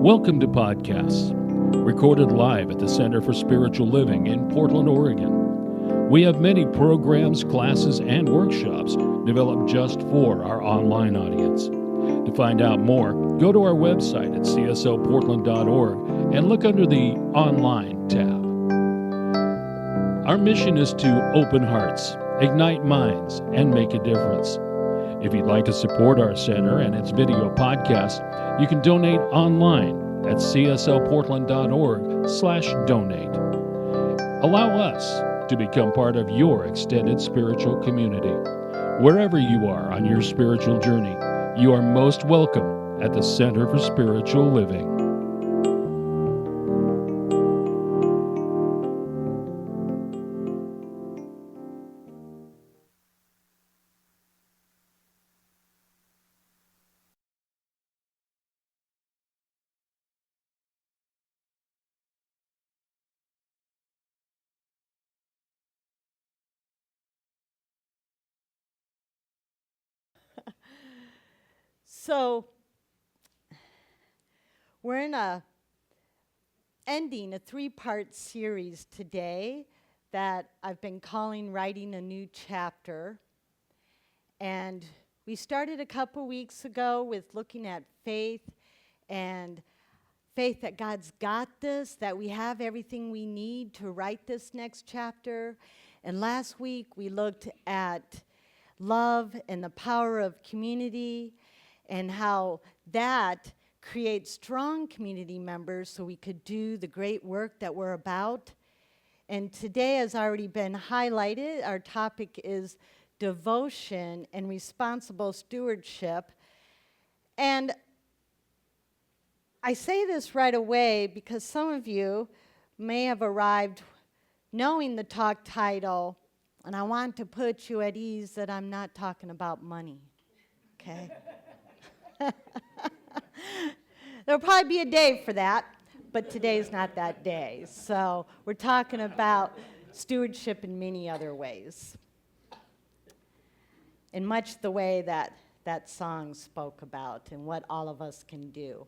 Welcome to Podcasts, recorded live at the Center for Spiritual Living in Portland, Oregon. We have many programs, classes, and workshops developed just for our online audience. To find out more, go to our website at csoportland.org and look under the Online tab. Our mission is to open hearts, ignite minds, and make a difference. If you'd like to support our center and its video podcast, you can donate online at csoportland.org/donate. Allow us to become part of your extended spiritual community. Wherever you are on your spiritual journey, you are most welcome at the Center for Spiritual Living. So, we're ending a three-part series today that I've been calling Writing a New Chapter. And we started a couple weeks ago with looking at faith and faith that God's got this, that we have everything we need to write this next chapter. And last week we looked at love and the power of community, and how that creates strong community members so we could do the great work that we're about. And today, has already been highlighted, our topic is devotion and responsible stewardship. And I say this right away because some of you may have arrived knowing the talk title, and I want to put you at ease that I'm not talking about money, okay? There'll probably be a day for that, but today's not that day. So we're talking about stewardship in many other ways, in much the way that that song spoke about and what all of us can do.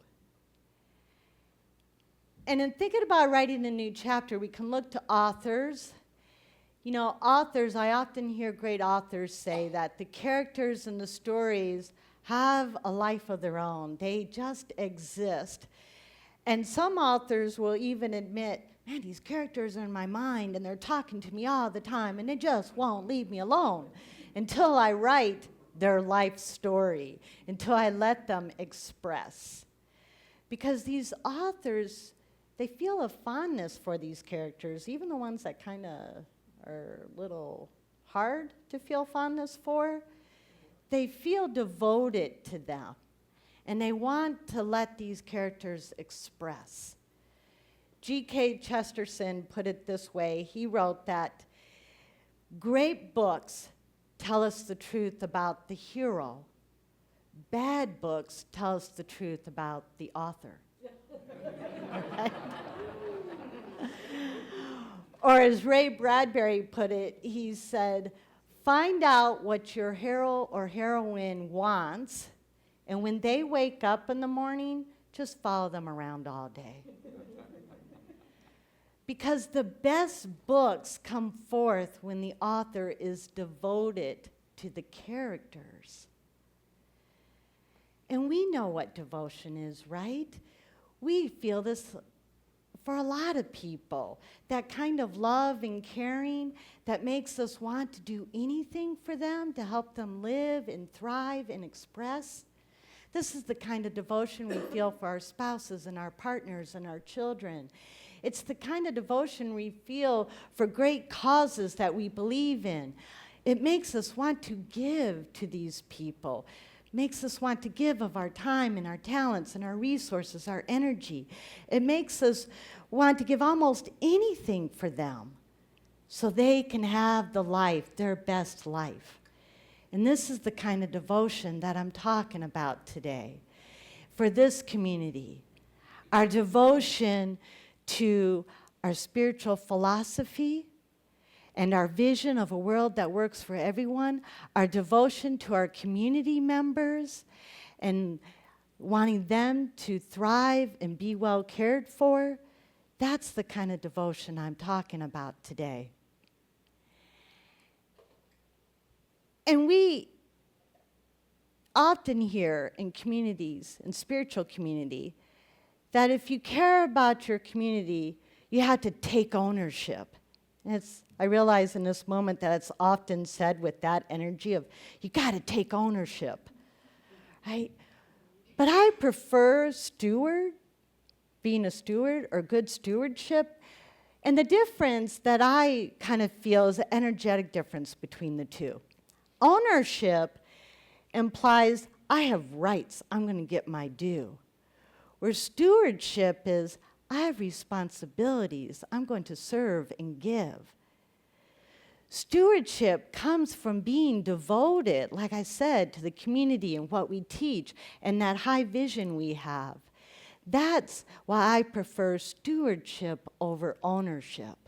And in thinking about writing a new chapter, we can look to authors. You know, authors, I often hear great authors say that the characters and the stories have a life of their own. They just exist. And some authors will even admit, man, these characters are in my mind and they're talking to me all the time and they just won't leave me alone until I write their life story, until I let them express. Because these authors, they feel a fondness for these characters, even the ones that kind of are a little hard to feel fondness for. They feel devoted to them, and they want to let these characters express. G.K. Chesterton put it this way. He wrote that great books tell us the truth about the hero. Bad books tell us the truth about the author. Right? Or as Ray Bradbury put it, he said, find out what your hero or heroine wants, and when they wake up in the morning, just follow them around all day. Because the best books come forth when the author is devoted to the characters. And we know what devotion is, right? We feel this for a lot of people, that kind of love and caring that makes us want to do anything for them to help them live and thrive and express. This is the kind of devotion we feel for our spouses and our partners and our children. It's the kind of devotion we feel for great causes that we believe in. It makes us want to give to these people. Makes us want to give of our time and our talents and our resources, our energy. It makes us want to give almost anything for them so they can have the life, their best life. And this is the kind of devotion that I'm talking about today for this community. Our devotion to our spiritual philosophy, and our vision of a world that works for everyone, our devotion to our community members, and wanting them to thrive and be well cared for. That's the kind of devotion I'm talking about today. And we often hear in communities, in spiritual community, that if you care about your community, you have to take ownership. And I realize in this moment that it's often said with that energy of, you got to take ownership, right? But I prefer being a steward or good stewardship. And the difference that I kind of feel is an energetic difference between the two. Ownership implies I have rights, I'm going to get my due. Where stewardship is, I have responsibilities, I'm going to serve and give. Stewardship comes from being devoted, like I said, to the community and what we teach and that high vision we have. That's why I prefer stewardship over ownership.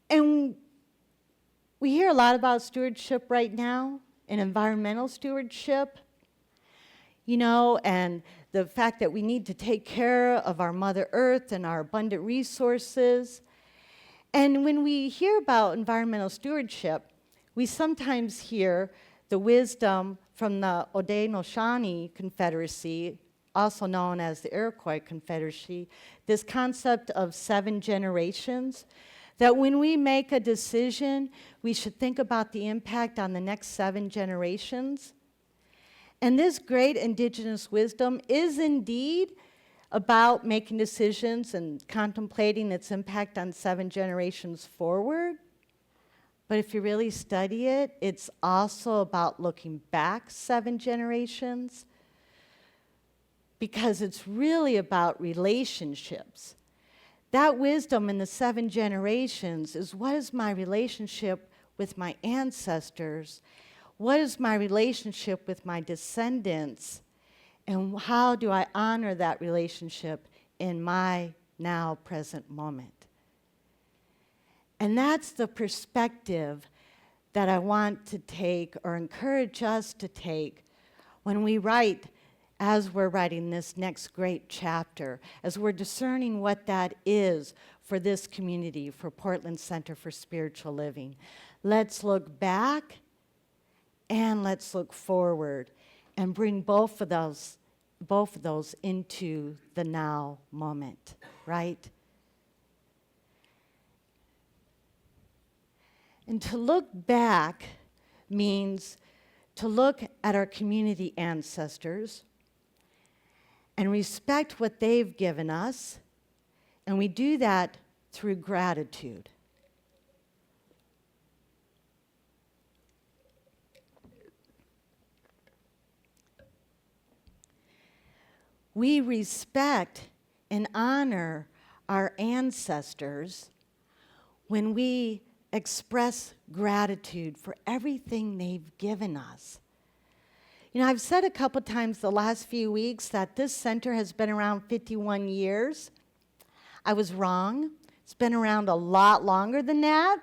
And we hear a lot about stewardship right now and environmental stewardship, and the fact that we need to take care of our Mother Earth and our abundant resources. And when we hear about environmental stewardship, we sometimes hear the wisdom from the Haudenosaunee Confederacy, also known as the Iroquois Confederacy, this concept of 7 generations, that when we make a decision, we should think about the impact on the next 7 generations. And this great indigenous wisdom is indeed about making decisions and contemplating its impact on 7 generations forward. But if you really study it, it's also about looking back 7 generations, because it's really about relationships. That wisdom in the 7 generations is, what is my relationship with my ancestors? What is my relationship with my descendants? And how do I honor that relationship in my now present moment? And that's the perspective that I want to take, or encourage us to take, when we write, as we're writing this next great chapter, as we're discerning what that is for this community, for Portland Center for Spiritual Living. Let's look back and let's look forward and bring both of those into the now moment, right? And to look back means to look at our community ancestors and respect what they've given us, and we do that through gratitude. We respect and honor our ancestors when we express gratitude for everything they've given us. I've said a couple times the last few weeks that this center has been around 51 years. I was wrong. It's been around a lot longer than that.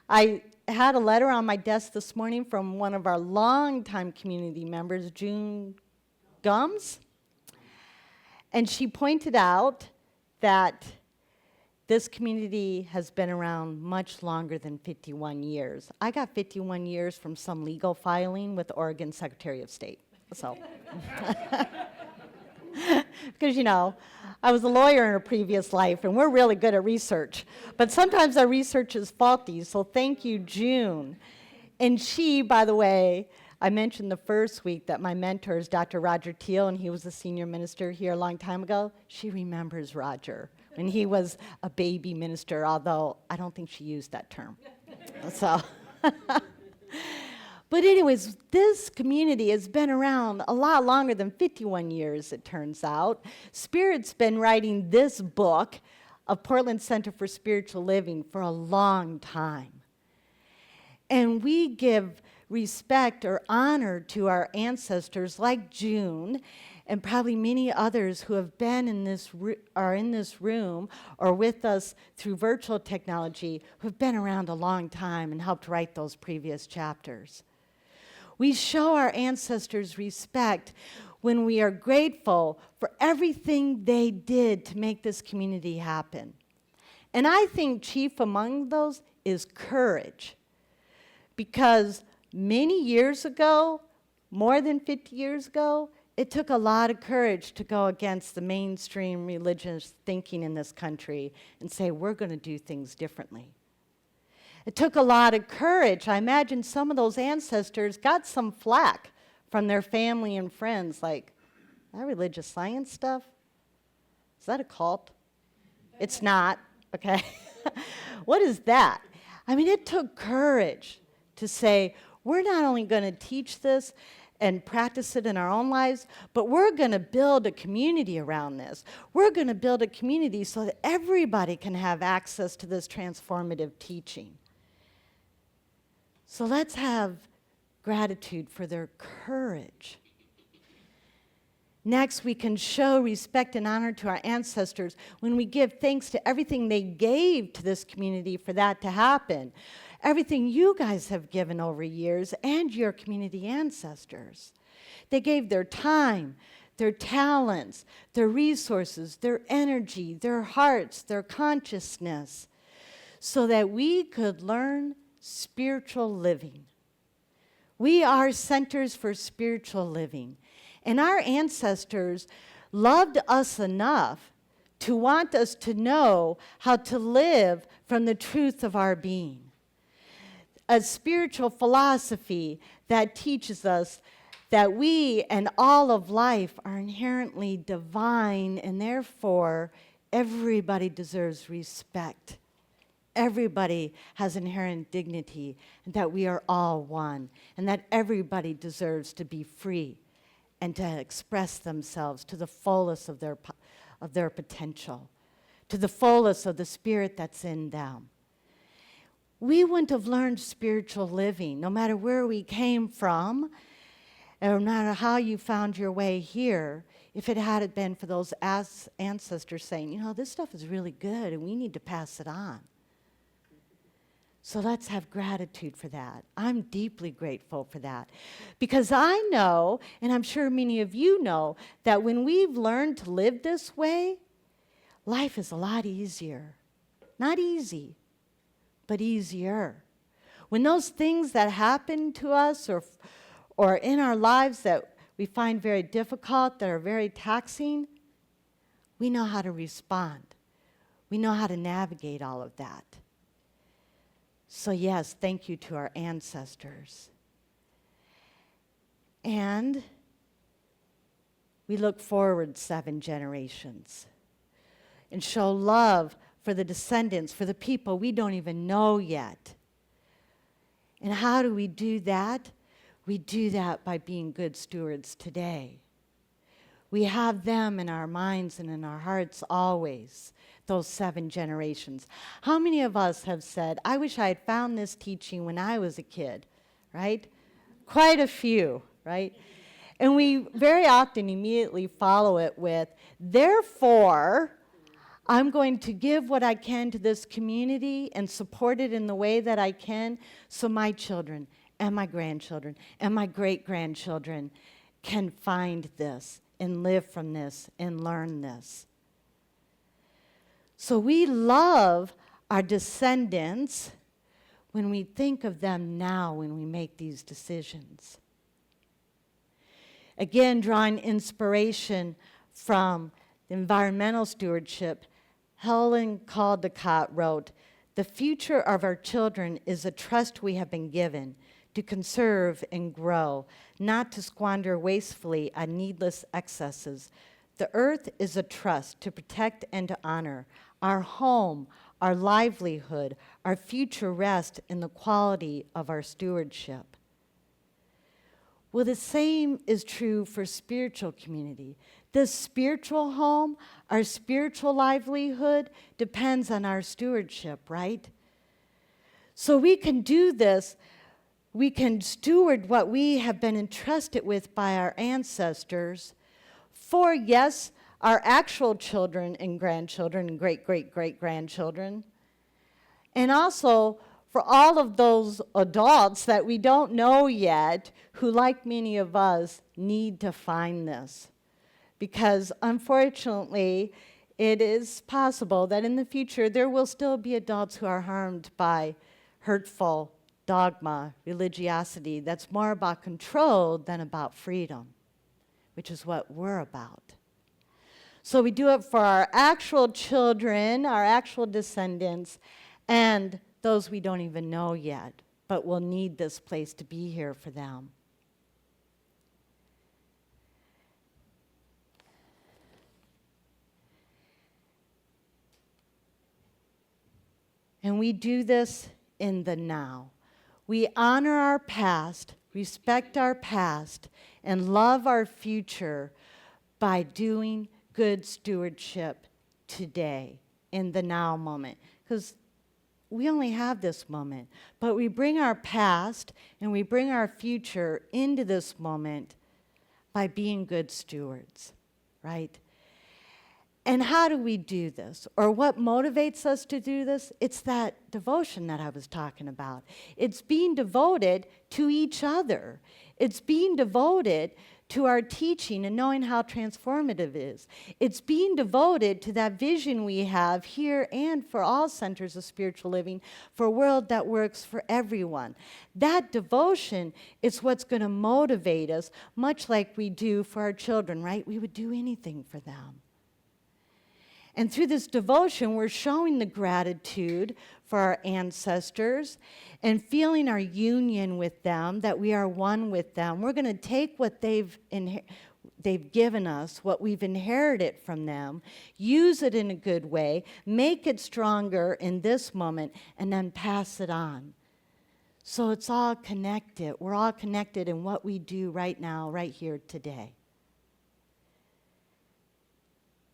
I had a letter on my desk this morning from one of our longtime community members, June Gums. And she pointed out that this community has been around much longer than 51 years. I got 51 years from some legal filing with the Oregon Secretary of State. So, because I was a lawyer in a previous life, and we're really good at research. But sometimes our research is faulty, so thank you, June. And she, by the way, I mentioned the first week that my mentor is Dr. Roger Teal, and he was a senior minister here a long time ago. She remembers Roger when he was a baby minister, although I don't think she used that term. So, but anyways, this community has been around a lot longer than 51 years, it turns out. Spirit's been writing this book of Portland Center for Spiritual Living for a long time. And we give respect or honor to our ancestors like June, and probably many others who have been are in this room or with us through virtual technology, who have been around a long time and helped write those previous chapters. We show our ancestors respect when we are grateful for everything they did to make this community happen. And I think chief among those is courage. Because many years ago, more than 50 years ago, it took a lot of courage to go against the mainstream religious thinking in this country and say, we're going to do things differently. It took a lot of courage. I imagine some of those ancestors got some flack from their family and friends, like, that religious science stuff? Is that a cult? It's not, okay? What is that? I mean, it took courage to say, we're not only going to teach this and practice it in our own lives, but we're going to build a community around this. We're going to build a community so that everybody can have access to this transformative teaching. So let's have gratitude for their courage. Next, we can show respect and honor to our ancestors when we give thanks to everything they gave to this community for that to happen. Everything you guys have given over years and your community ancestors. They gave their time, their talents, their resources, their energy, their hearts, their consciousness, so that we could learn spiritual living. We are centers for spiritual living. And our ancestors loved us enough to want us to know how to live from the truth of our being. A spiritual philosophy that teaches us that we and all of life are inherently divine, and therefore everybody deserves respect. Everybody has inherent dignity, and that we are all one, and that everybody deserves to be free and to express themselves to the fullest of their potential, to the fullest of the spirit that's in them. We wouldn't have learned spiritual living, no matter where we came from, no matter how you found your way here, if it hadn't been for those ancestors saying, you know, this stuff is really good and we need to pass it on. So let's have gratitude for that. I'm deeply grateful for that. Because I know, and I'm sure many of you know, that when we've learned to live this way, life is a lot easier. Not easy, but easier. When those things that happen to us or in our lives that we find very difficult, that are very taxing, we know how to respond. We know how to navigate all of that. So yes, thank you to our ancestors. And we look forward 7 generations and show love for the descendants, for the people we don't even know yet. And how do we do that? We do that by being good stewards today. We have them in our minds and in our hearts always, those 7 generations. How many of us have said, I wish I had found this teaching when I was a kid, right? Quite a few, right? And we very often immediately follow it with, therefore, I'm going to give what I can to this community and support it in the way that I can so my children and my grandchildren and my great-grandchildren can find this and live from this and learn this. So we love our descendants when we think of them now when we make these decisions. Again, drawing inspiration from the environmental stewardship, Helen Caldecott wrote, "The future of our children is a trust we have been given to conserve and grow, not to squander wastefully on needless excesses. The earth is a trust to protect and to honor. Our home, our livelihood, our future rest in the quality of our stewardship." Well, the same is true for spiritual community. This spiritual home, our spiritual livelihood, depends on our stewardship, right? So we can do this. We can steward what we have been entrusted with by our ancestors for, yes, our actual children and grandchildren and great-great-great-grandchildren, and also for all of those adults that we don't know yet, who, like many of us, need to find this. Because unfortunately, it is possible that in the future there will still be adults who are harmed by hurtful dogma, religiosity that's more about control than about freedom, which is what we're about. So we do it for our actual children, our actual descendants, and those we don't even know yet, but will need this place to be here for them. And we do this in the now. We honor our past, respect our past, and love our future by doing good stewardship today, in the now moment. Because we only have this moment, but we bring our past and we bring our future into this moment by being good stewards, right? And how do we do this? Or what motivates us to do this? It's that devotion that I was talking about. It's being devoted to each other. It's being devoted to our teaching and knowing how transformative it is. It's being devoted to that vision we have here and for all centers of spiritual living, for a world that works for everyone. That devotion is what's going to motivate us, much like we do for our children, right? We would do anything for them. And through this devotion, we're showing the gratitude for our ancestors and feeling our union with them, that we are one with them. We're going to take what they've given us, what we've inherited from them, use it in a good way, make it stronger in this moment, and then pass it on. So it's all connected. We're all connected in what we do right now, right here today.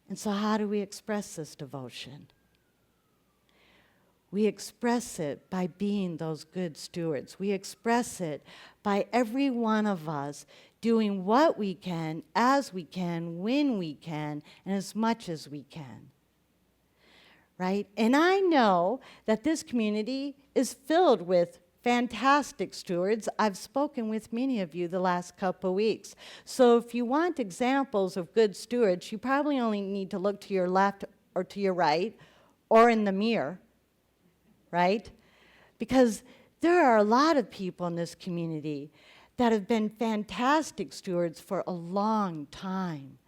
And so how do we express this devotion? We express it by being those good stewards. We express it by every one of us doing what we can, as we can, when we can, and as much as we can. Right? And I know that this community is filled with fantastic stewards. I've spoken with many of you the last couple weeks. So if you want examples of good stewards, you probably only need to look to your left or to your right or in the mirror, right? Because there are a lot of people in this community that have been fantastic stewards for a long time.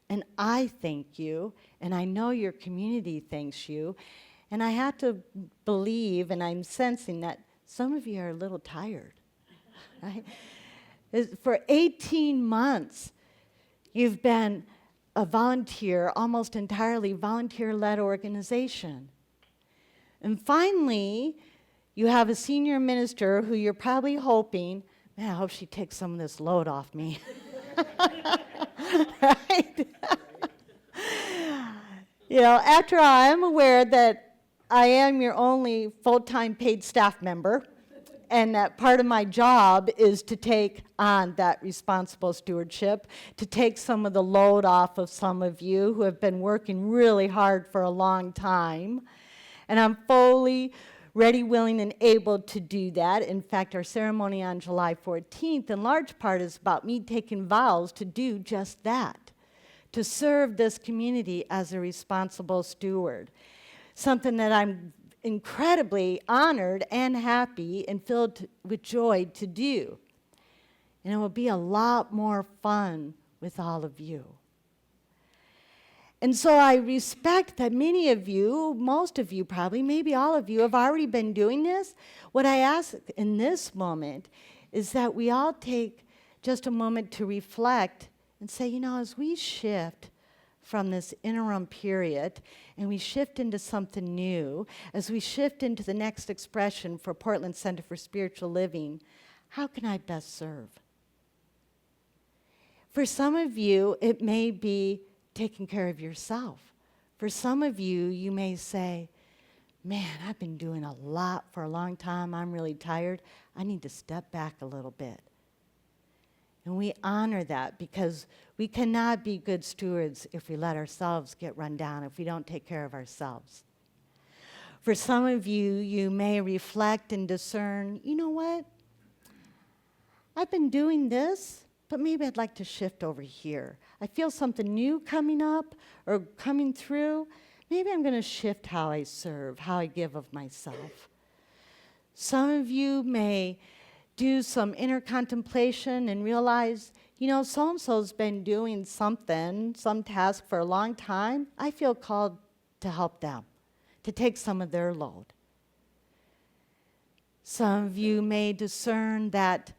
And I thank you, and I know your community thanks you, and I have to believe, and I'm sensing that some of you are a little tired, right? For 18 months, you've been a volunteer, almost entirely volunteer-led organization. And finally, you have a senior minister who you're probably hoping, man, I hope she takes some of this load off me. Right? After all, I'm aware that I am your only full-time paid staff member, and that part of my job is to take on that responsible stewardship, to take some of the load off of some of you who have been working really hard for a long time. And I'm fully ready, willing, and able to do that. In fact, our ceremony on July 14th, in large part, is about me taking vows to do just that, to serve this community as a responsible steward. Something that I'm incredibly honored and happy and filled with joy to do. And it will be a lot more fun with all of you. And so I respect that many of you, most of you probably, maybe all of you, have already been doing this. What I ask in this moment is that we all take just a moment to reflect and say, as we shift from this interim period and we shift into something new, as we shift into the next expression for Portland Center for Spiritual Living, how can I best serve? For some of you, it may be taking care of yourself. For some of you, you may say, man, I've been doing a lot for a long time. I'm really tired. I need to step back a little bit. And we honor that because we cannot be good stewards if we let ourselves get run down, if we don't take care of ourselves. For some of you, you may reflect and discern, you know what? I've been doing this, but maybe I'd like to shift over here. I feel something new coming up or coming through. Maybe I'm going to shift how I serve, how I give of myself. Some of you may do some inner contemplation and realize, you know, so-and-so's been doing something, some task for a long time. I feel called to help them, to take some of their load. Some of you may discern that,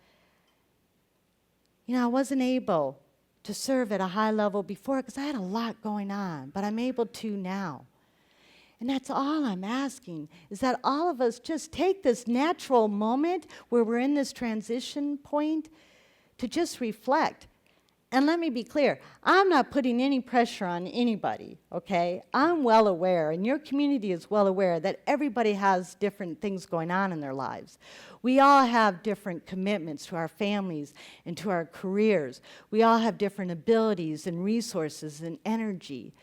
you know, I wasn't able to serve at a high level before because I had a lot going on, but I'm able to now. And that's all I'm asking, is that all of us just take this natural moment where we're in this transition point to just reflect. And let me be clear, I'm not putting any pressure on anybody, okay? I'm well aware, and your community is well aware, that everybody has different things going on in their lives. We all have different commitments to our families and to our careers. We all have different abilities and resources and energy.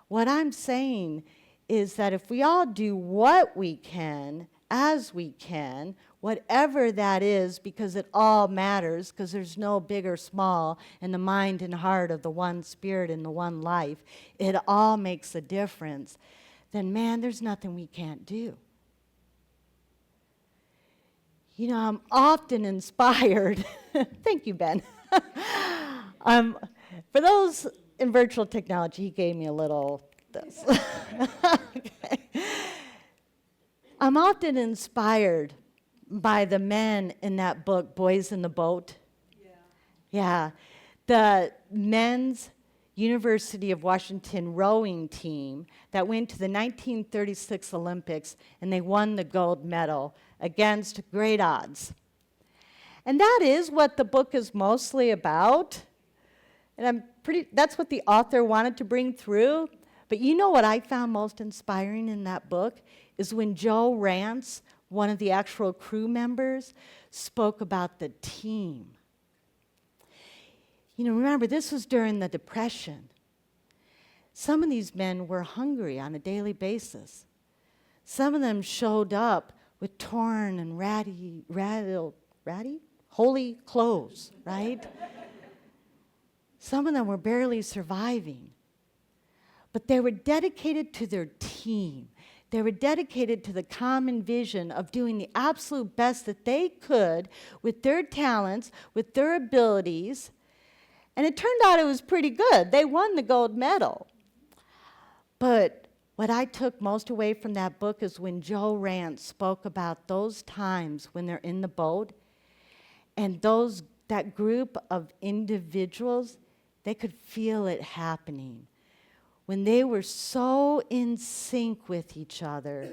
What I'm saying is that if we all do what we can, as we can, whatever that is, because it all matters, because there's no big or small in the mind and heart of the one spirit and the one life, it all makes a difference, then man, there's nothing we can't do. You know, I'm often inspired. Thank you, Ben. For those in virtual technology, he gave me a little this. Okay. I'm often inspired by the men in that book, Boys in the Boat. Yeah. The men's University of Washington rowing team that went to the 1936 Olympics, and they won the gold medal against great odds. And that is what the book is mostly about. And that's what the author wanted to bring through. But you know what I found most inspiring in that book is when Joe Rance, one of the actual crew members, spoke about the team. You know, remember, this was during the Depression. Some of these men were hungry on a daily basis. Some of them showed up with torn and holy clothes, right? Some of them were barely surviving. But they were dedicated to their team. They were dedicated to the common vision of doing the absolute best that they could with their talents, with their abilities. And it turned out it was pretty good. They won the gold medal. But what I took most away from that book is when Joe Rance spoke about those times when they're in the boat and that group of individuals, they could feel it happening. When they were so in sync with each other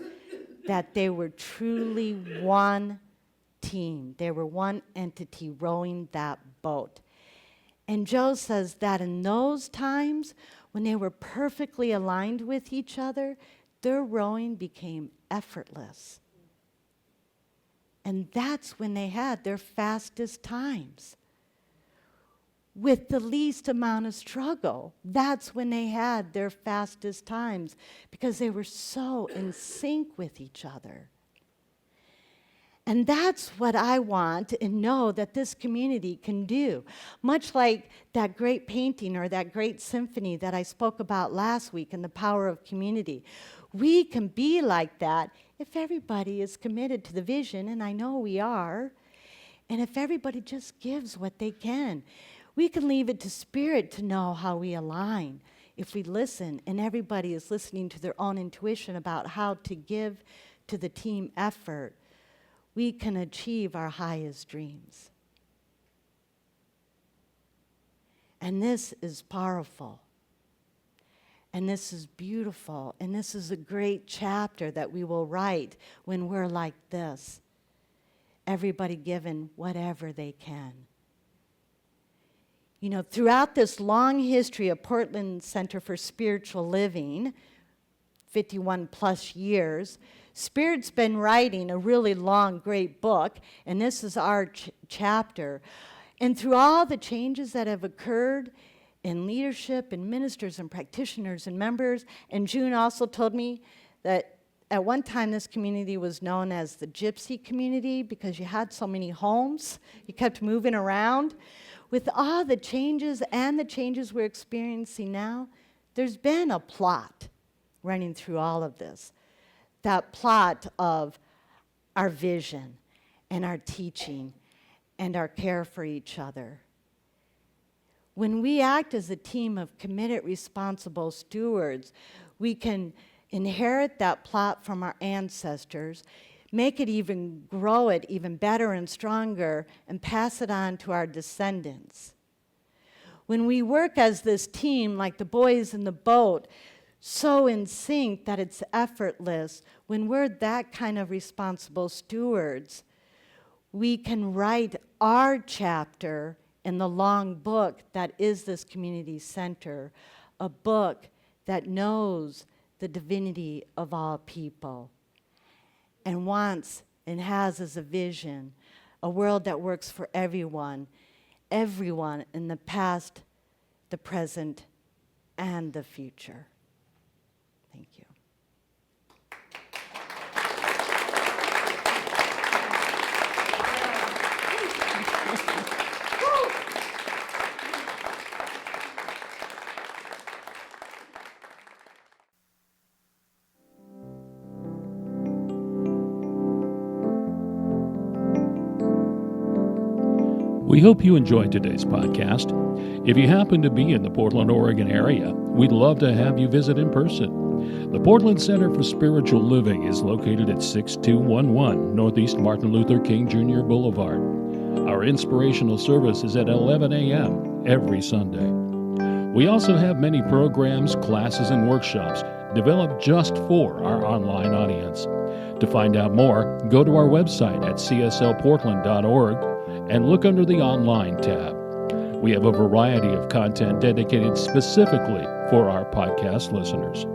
that they were truly one team. They were one entity rowing that boat. And Joe says that in those times, when they were perfectly aligned with each other, their rowing became effortless. And that's when they had their fastest times. With the least amount of struggle, that's when they had their fastest times because they were so in sync with each other. And that's what I want and know that this community can do. Much like that great painting or that great symphony that I spoke about last week in the power of community. We can be like that if everybody is committed to the vision, and I know we are, and if everybody just gives what they can. We can leave it to Spirit to know how we align if we listen, and everybody is listening to their own intuition about how to give to the team effort. We can achieve our highest dreams. And this is powerful. And this is beautiful. And this is a great chapter that we will write when we're like this. Everybody giving whatever they can. You know, throughout this long history of Portland Center for Spiritual Living, 51 plus years, Spirit's been writing a really long, great book, and this is our chapter. And through all the changes that have occurred in leadership and ministers and practitioners and members, and June also told me that At one time, this community was known as the gypsy community because you had so many homes. You kept moving around. With all the changes and the changes we're experiencing now, there's been a plot running through all of this. That plot of our vision and our teaching and our care for each other. When we act as a team of committed, responsible stewards, we can inherit that plot from our ancestors, make it even, grow it even better and stronger, and pass it on to our descendants. When we work as this team, like the boys in the boat, so in sync that it's effortless, when we're that kind of responsible stewards, we can write our chapter in the long book that is this community center, a book that knows the divinity of all people and wants and has as a vision a world that works for everyone in the past, the present, and the future. Thank you. We hope you enjoyed today's podcast. If you happen to be in the Portland, Oregon area, we'd love to have you visit in person. The Portland Center for Spiritual Living is located at 6211 Northeast Martin Luther King Jr. Boulevard. Our inspirational service is at 11 a.m. every Sunday. We also have many programs, classes, and workshops developed just for our online audience. To find out more, go to our website at cslportland.org and look under the Online tab. We have a variety of content dedicated specifically for our podcast listeners.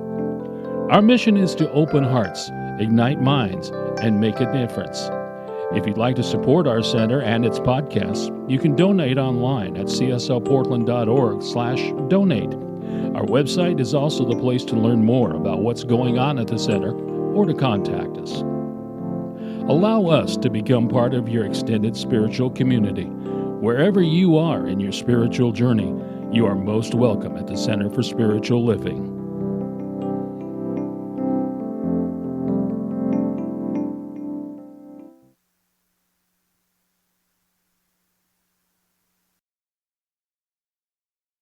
Our mission is to open hearts, ignite minds, and make a difference. If you'd like to support our center and its podcasts, you can donate online at cslportland.org/donate. Our website is also the place to learn more about what's going on at the center or to contact us. Allow us to become part of your extended spiritual community. Wherever you are in your spiritual journey, you are most welcome at the Center for Spiritual Living.